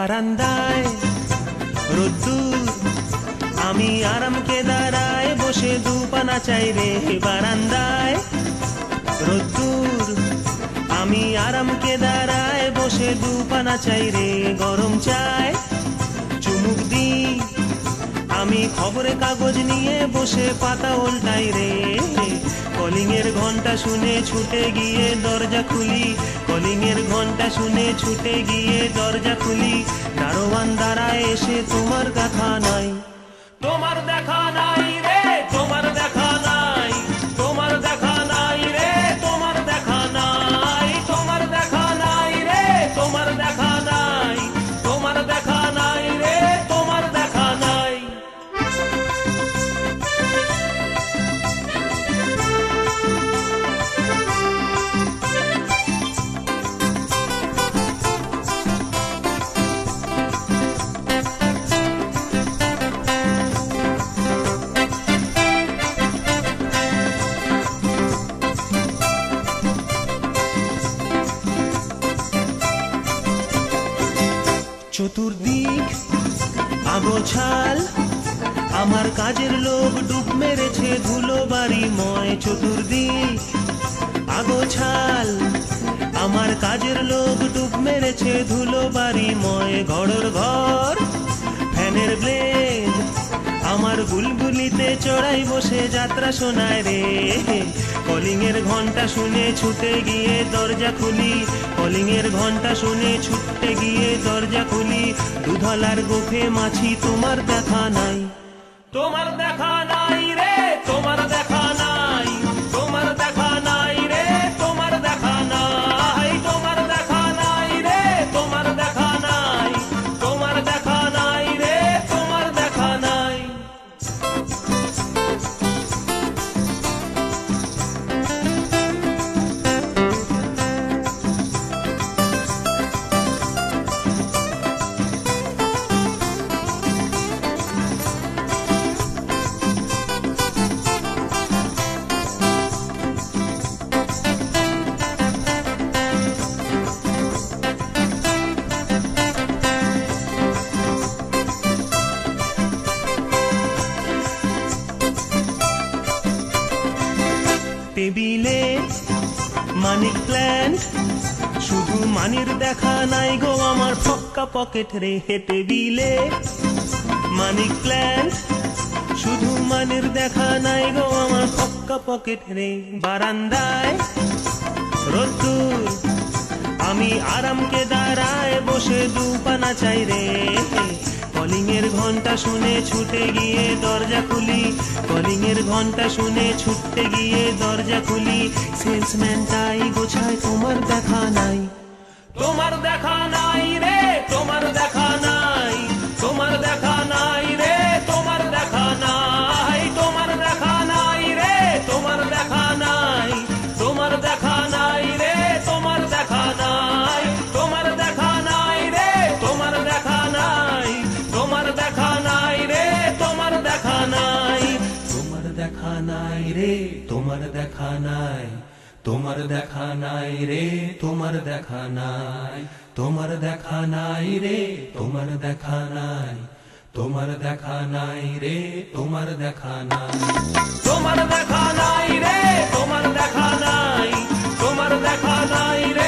বারান্দায় রোদ্দুর, আমি আরামকে দাঁড়ায় বসে দুপানা চাই রে। বারান্দায় রোদ্দুর, আমি আরামকে দাঁড়ায় বসে দুপানা চাই রে। গরম চায় চুমুক দি, আমি খবরে কাগজ নিয়ে বসে পাতা উল্টাই রে। কলিং এর ঘন্টা শুনে ছুটে গিয়ে দরজা খুলি, কলিং এর ঘন্টা শুনে ছুটে গিয়ে দরজা খুলি। দারোয়ান দাঁড়ায় এসে তোমার দেখা নাই, তোমার দেখা নাই রে, তোমার দেখা নাই, তোমার দেখা নাই রে, তোমার দেখা নাই, তোমার দেখা নাই রে, তোমার দেখা নাই, তোমার দেখা নাই রে, তোমার দেখা নাই। চতুর্দিক আগোছাল, আমার কাজের লোক ডুব মেরেছে ধুলো বাড়িময়। চতুর্দিক আগোছাল, আমার কাজের লোক ডুব মেরেছে ধুলো বাড়িময়। ঘরের ঘর ফ্যানের ব্লেড, আমার বুলবুলিতে চড়াই বসে যাত্রা শোনায় রে। কলিং এর ঘন্টা শুনে ছুটে গিয়ে দরজা খুলি, কলিং এর ঘন্টা শুনে ছুটে গিয়ে দরজা খুলি। দুধলার গোফে মাছি তোমার দেখা নাই, তোমার দেখা নাই রে, তোমার দেখা নাই, তোমার দেখা নাই রে, তোমার দেখা নাই, তোমার দেখা নাই রে, তোমার দেখা নাই, তোমার দেখা নাই রে, তোমার দেখা নাই। টেবিলে মানিক প্ল্যান্ট, শুধু মানির দেখা নাই গো আমার ফক্কা পকেট রে। টেবিলে মানিক প্ল্যান্ট, শুধু মানির দেখা নাই গো আমার ফক্কা পকেট রে। বারান্দায় রোদ্দুর, আমি আরামকে দাঁড়ায় বসে দুপানা চাই রে। কলিং এর ঘন্টা শুনে ছুটে গিয়ে দরজা খুলি, কলিং এর ঘন্টা শুনে ছুটে গিয়ে দরজা খুলি। সেলসম্যানটাই গোছায় তোমার দেখা নাই, তোমার দেখা নাই রে, তোমার দেখা নাই, তোমার দেখা নাই রে, তোমার দেখা নাই, তোমার দেখা নাই রে, তোমার দেখা নাই, তোমার দেখা নাই রে, তোমার দেখা নাই, তোমার দেখা নাই রে, তোমার দেখা নাই, তোমার দেখা নাই রে, তোমার দেখা নাই, তোমার দেখা নাই রে, তোমার দেখা নাই, তোমার দেখা নাই রে, তোমার দেখা নাই, তোমার দেখা নাই রে, তোমার দেখা নাই, তোমার দেখা নাই রে, তোমার দেখা নাই, তোমার দেখা নাই রে, তোমার দেখা নাই, তোমার দেখা নাই রে।